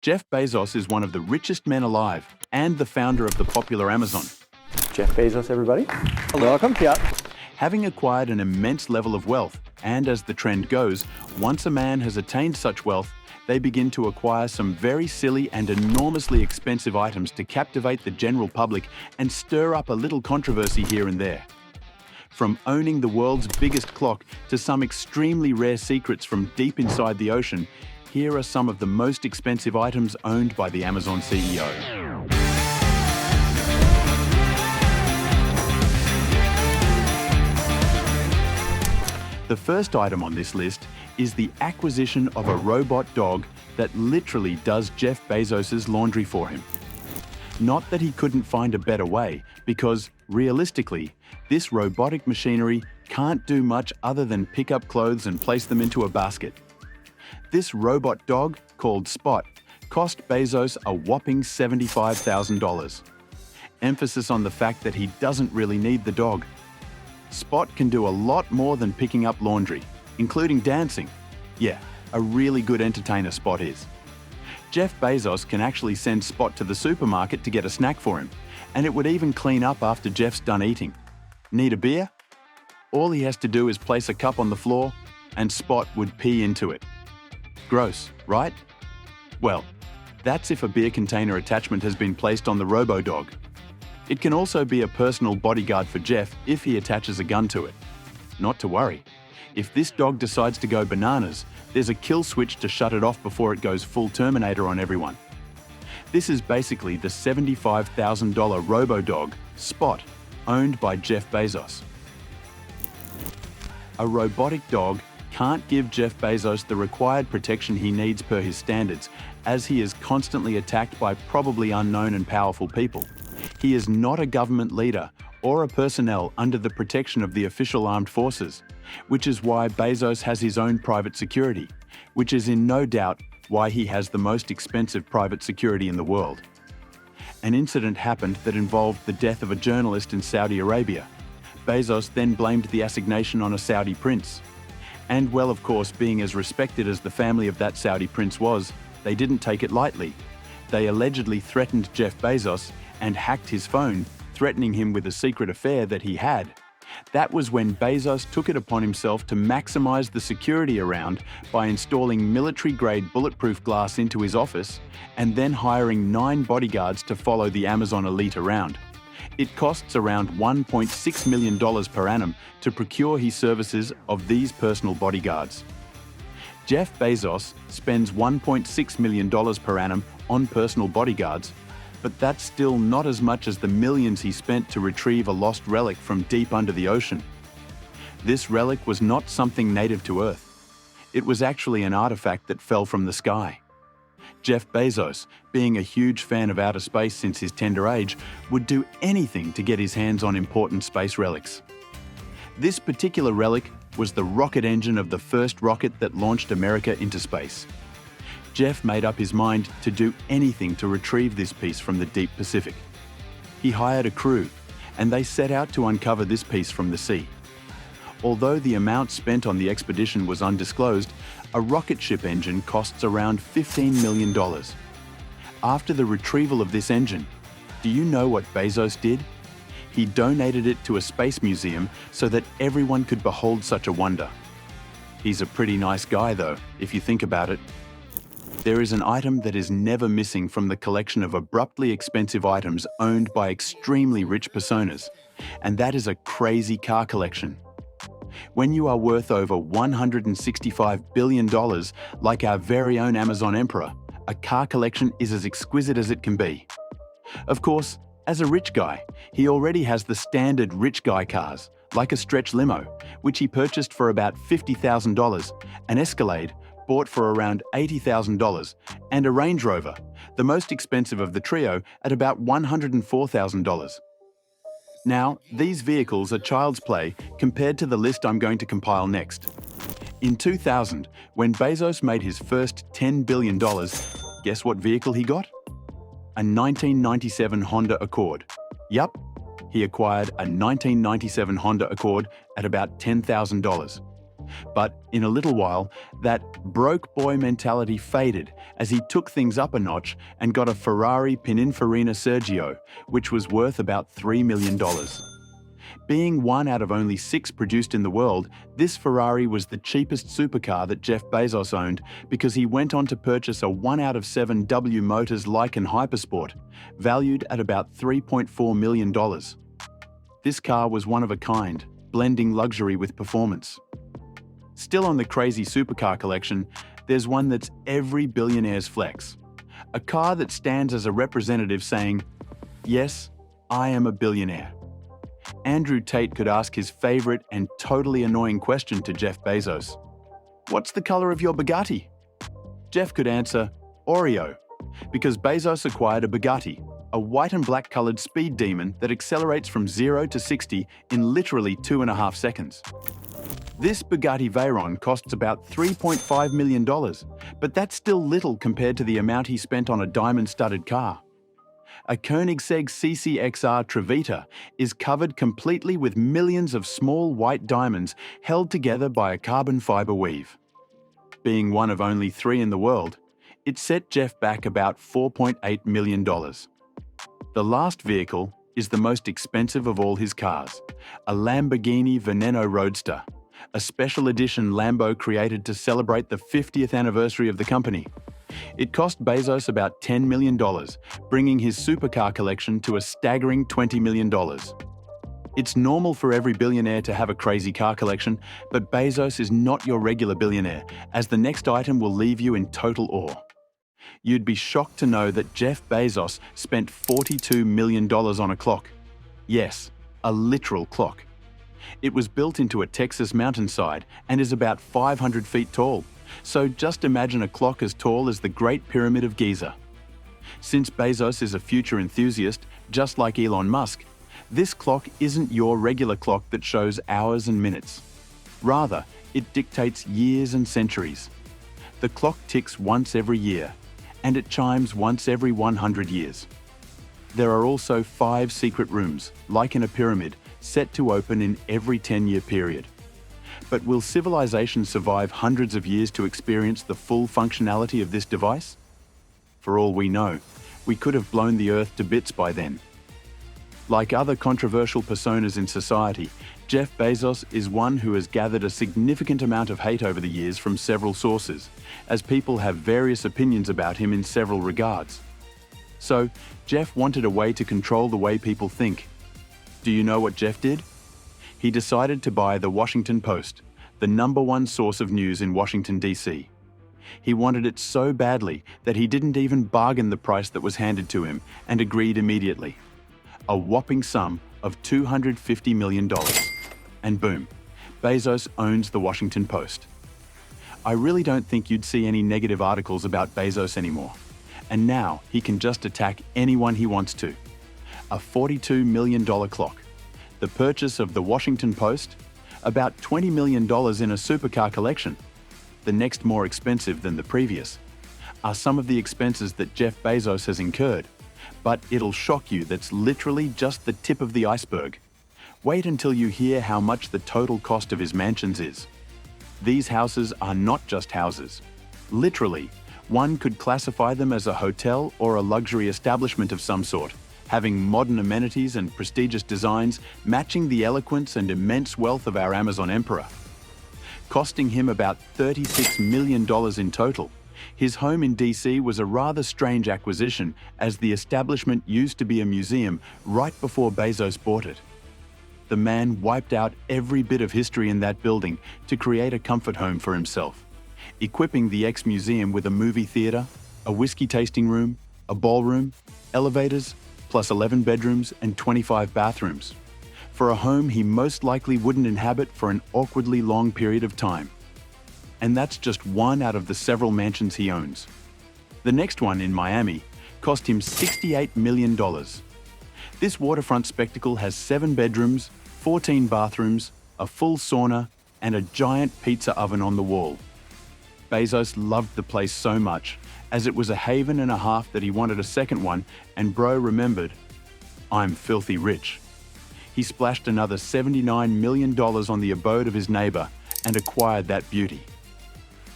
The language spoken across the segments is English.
Jeff Bezos is one of the richest men alive and the founder of the popular Amazon. Jeff Bezos, everybody. Welcome. Yeah. Having acquired an immense level of wealth, and as the trend goes, once a man has attained such wealth, they begin to acquire some very silly and enormously expensive items to captivate the general public and stir up a little controversy here and there. From owning the world's biggest clock to some extremely rare secrets from deep inside the ocean, here are some of the most expensive items owned by the Amazon CEO. The first item on this list is the acquisition of a robot dog that literally does Jeff Bezos' laundry for him. Not that he couldn't find a better way, because, realistically, this robotic machinery can't do much other than pick up clothes and place them into a basket. This robot dog, called Spot, cost Bezos a whopping $75,000. Emphasis on the fact that he doesn't really need the dog. Spot can do a lot more than picking up laundry, including dancing. Yeah, a really good entertainer Spot is. Jeff Bezos can actually send Spot to the supermarket to get a snack for him, and it would even clean up after Jeff's done eating. Need a beer? All he has to do is place a cup on the floor, and Spot would pee into it. Gross, right? Well, that's if a beer container attachment has been placed on the robo-dog. It can also be a personal bodyguard for Jeff if he attaches a gun to it. Not to worry. If this dog decides to go bananas, there's a kill switch to shut it off before it goes full Terminator on everyone. This is basically the $75,000 robo-dog, Spot, owned by Jeff Bezos. A robotic dog can't give Jeff Bezos the required protection he needs per his standards, as he is constantly attacked by probably unknown and powerful people. He is not a government leader or a personnel under the protection of the official armed forces, which is why Bezos has his own private security, which is in no doubt why he has the most expensive private security in the world. An incident happened that involved the death of a journalist in Saudi Arabia. Bezos then blamed the assignation on a Saudi prince. And well, of course, being as respected as the family of that Saudi prince was, they didn't take it lightly. They allegedly threatened Jeff Bezos and hacked his phone, threatening him with a secret affair that he had. That was when Bezos took it upon himself to maximize the security around by installing military-grade bulletproof glass into his office and then hiring 9 bodyguards to follow the Amazon elite around. It costs around $1.6 million per annum to procure his services of these personal bodyguards. Jeff Bezos spends $1.6 million per annum on personal bodyguards, but that's still not as much as the millions he spent to retrieve a lost relic from deep under the ocean. This relic was not something native to Earth. It was actually an artifact that fell from the sky. Jeff Bezos, being a huge fan of outer space since his tender age, would do anything to get his hands on important space relics. This particular relic was the rocket engine of the first rocket that launched America into space. Jeff made up his mind to do anything to retrieve this piece from the deep Pacific. He hired a crew, and they set out to uncover this piece from the sea. Although the amount spent on the expedition was undisclosed, a rocket ship engine costs around $15 million. After the retrieval of this engine, do you know what Bezos did? He donated it to a space museum so that everyone could behold such a wonder. He's a pretty nice guy though, if you think about it. There is an item that is never missing from the collection of abruptly expensive items owned by extremely rich personas, and that is a crazy car collection. When you are worth over $165 billion, like our very own Amazon emperor, a car collection is as exquisite as it can be. Of course, as a rich guy, he already has the standard rich guy cars, like a stretch limo, which he purchased for about $50,000, an Escalade, bought for around $80,000, and a Range Rover, the most expensive of the trio, at about $104,000. Now, these vehicles are child's play compared to the list I'm going to compile next. In 2000, when Bezos made his first $10 billion, guess what vehicle he got? A 1997 Honda Accord. Yup, he acquired a 1997 Honda Accord at about $10,000. But in a little while, that broke boy mentality faded as he took things up a notch and got a Ferrari Pininfarina Sergio, which was worth about $3 million. Being one out of only 6 produced in the world, this Ferrari was the cheapest supercar that Jeff Bezos owned because he went on to purchase a 1 out of 7 W Motors Lycan Hypersport, valued at about $3.4 million. This car was one of a kind, blending luxury with performance. Still on the crazy supercar collection, there's one that's every billionaire's flex. A car that stands as a representative saying, "Yes, I am a billionaire." Andrew Tate could ask his favorite and totally annoying question to Jeff Bezos. "What's the color of your Bugatti?" Jeff could answer, "Oreo," because Bezos acquired a Bugatti, a white and black colored speed demon that accelerates from 0 to 60 in literally 2.5 seconds. This Bugatti Veyron costs about $3.5 million, but that's still little compared to the amount he spent on a diamond-studded car. A Koenigsegg CCXR Trevita is covered completely with millions of small white diamonds held together by a carbon fiber weave. Being one of only 3 in the world, it set Jeff back about $4.8 million. The last vehicle is the most expensive of all his cars, a Lamborghini Veneno Roadster, a special edition Lambo created to celebrate the 50th anniversary of the company. It cost Bezos about $10 million, bringing his supercar collection to a staggering $20 million. It's normal for every billionaire to have a crazy car collection, but Bezos is not your regular billionaire, as the next item will leave you in total awe. You'd be shocked to know that Jeff Bezos spent $42 million on a clock. Yes, a literal clock. It was built into a Texas mountainside and is about 500 feet tall. So just imagine a clock as tall as the Great Pyramid of Giza. Since Bezos is a future enthusiast, just like Elon Musk, this clock isn't your regular clock that shows hours and minutes. Rather, it dictates years and centuries. The clock ticks once every year, and it chimes once every 100 years. There are also 5 secret rooms, like in a pyramid, set to open in every 10-year period. But will civilization survive hundreds of years to experience the full functionality of this device? For all we know, we could have blown the Earth to bits by then. Like other controversial personas in society, Jeff Bezos is one who has gathered a significant amount of hate over the years from several sources, as people have various opinions about him in several regards. So, Jeff wanted a way to control the way people think. Do you know what Jeff did? He decided to buy the Washington Post, the #1 source of news in Washington, D.C. He wanted it so badly that he didn't even bargain the price that was handed to him and agreed immediately. A whopping sum of $250 million. And boom, Bezos owns the Washington Post. I really don't think you'd see any negative articles about Bezos anymore. And now he can just attack anyone he wants to. A $42 million clock. The purchase of the Washington Post, about $20 million in a supercar collection, the next more expensive than the previous, are some of the expenses that Jeff Bezos has incurred. But it'll shock you that's literally just the tip of the iceberg. Wait until you hear how much the total cost of his mansions is. These houses are not just houses. Literally, one could classify them as a hotel or a luxury establishment of some sort, having modern amenities and prestigious designs matching the eloquence and immense wealth of our Amazon emperor. Costing him about $36 million in total, his home in DC was a rather strange acquisition, as the establishment used to be a museum right before Bezos bought it. The man wiped out every bit of history in that building to create a comfort home for himself, equipping the ex-museum with a movie theater, a whiskey tasting room, a ballroom, elevators, plus 11 bedrooms and 25 bathrooms, for a home he most likely wouldn't inhabit for an awkwardly long period of time. And that's just one out of the several mansions he owns. The next one in Miami cost him $68 million. This waterfront spectacle has 7 bedrooms, 14 bathrooms, a full sauna, and a giant pizza oven on the wall. Bezos loved the place so much, as it was a haven and a half, that he wanted a second one, and bro remembered, "I'm filthy rich." He splashed another $79 million on the abode of his neighbor, and acquired that beauty.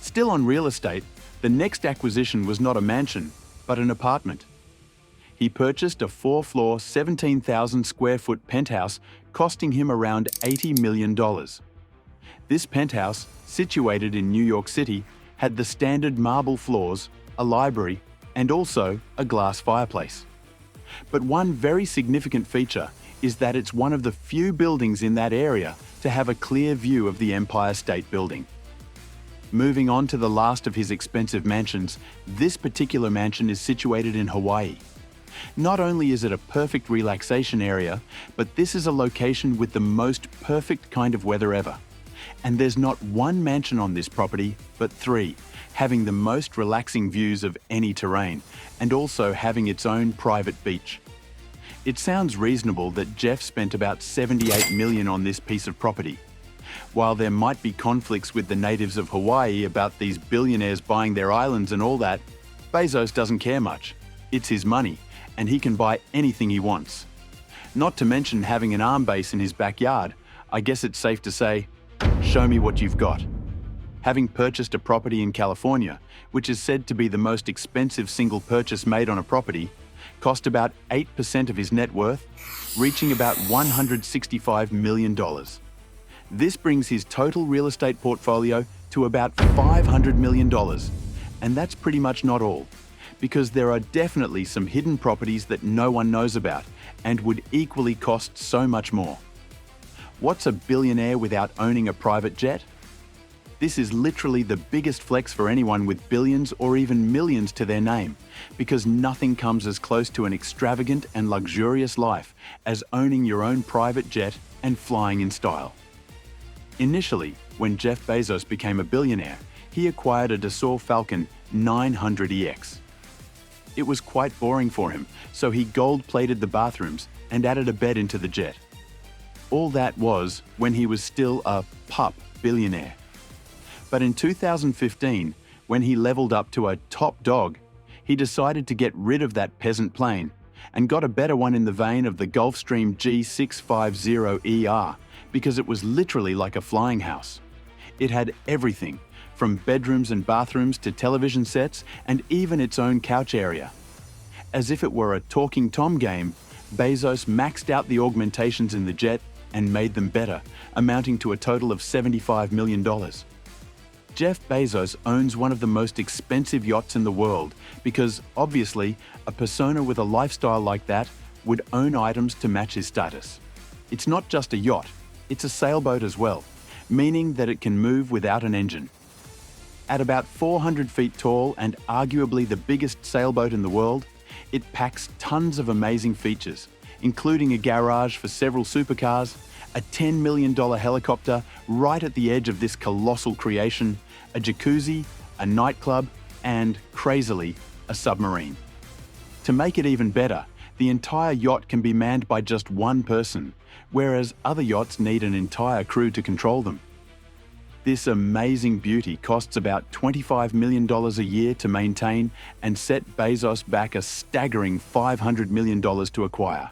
Still on real estate, the next acquisition was not a mansion, but an apartment. He purchased a 4-floor, 17,000 square foot penthouse costing him around $80 million. This penthouse, situated in New York City, had the standard marble floors, a library, and also a glass fireplace. But one very significant feature is that it's one of the few buildings in that area to have a clear view of the Empire State Building. Moving on to the last of his expensive mansions, this particular mansion is situated in Hawaii. Not only is it a perfect relaxation area, but this is a location with the most perfect kind of weather ever. And there's not one mansion on this property, but 3, having the most relaxing views of any terrain, and also having its own private beach. It sounds reasonable that Jeff spent about $78 million on this piece of property. While there might be conflicts with the natives of Hawaii about these billionaires buying their islands and all that, Bezos doesn't care much. It's his money, and he can buy anything he wants. Not to mention having an arm base in his backyard, I guess it's safe to say, show me what you've got. Having purchased a property in California, which is said to be the most expensive single purchase made on a property, cost about 8% of his net worth, reaching about $165 million. This brings his total real estate portfolio to about $500 million. And that's pretty much not all, because there are definitely some hidden properties that no one knows about and would equally cost so much more. What's a billionaire without owning a private jet? This is literally the biggest flex for anyone with billions or even millions to their name, because nothing comes as close to an extravagant and luxurious life as owning your own private jet and flying in style. Initially, when Jeff Bezos became a billionaire, he acquired a Dassault Falcon 900EX. It was quite boring for him, so he gold-plated the bathrooms and added a bed into the jet. All that was when he was still a pup billionaire. But in 2015, when he leveled up to a top dog, he decided to get rid of that peasant plane and got a better one in the vein of the Gulfstream G650ER because it was literally like a flying house. It had everything, from bedrooms and bathrooms to television sets and even its own couch area. As if it were a talking Tom game, Bezos maxed out the augmentations in the jet and made them better, amounting to a total of $75 million. Jeff Bezos owns one of the most expensive yachts in the world because, obviously, a persona with a lifestyle like that would own items to match his status. It's not just a yacht, it's a sailboat as well, meaning that it can move without an engine. At about 400 feet tall and arguably the biggest sailboat in the world, it packs tons of amazing features, including a garage for several supercars, a $10 million helicopter right at the edge of this colossal creation, a jacuzzi, a nightclub, and, crazily, a submarine. To make it even better, the entire yacht can be manned by just one person, whereas other yachts need an entire crew to control them. This amazing beauty costs about $25 million a year to maintain and set Bezos back a staggering $500 million to acquire.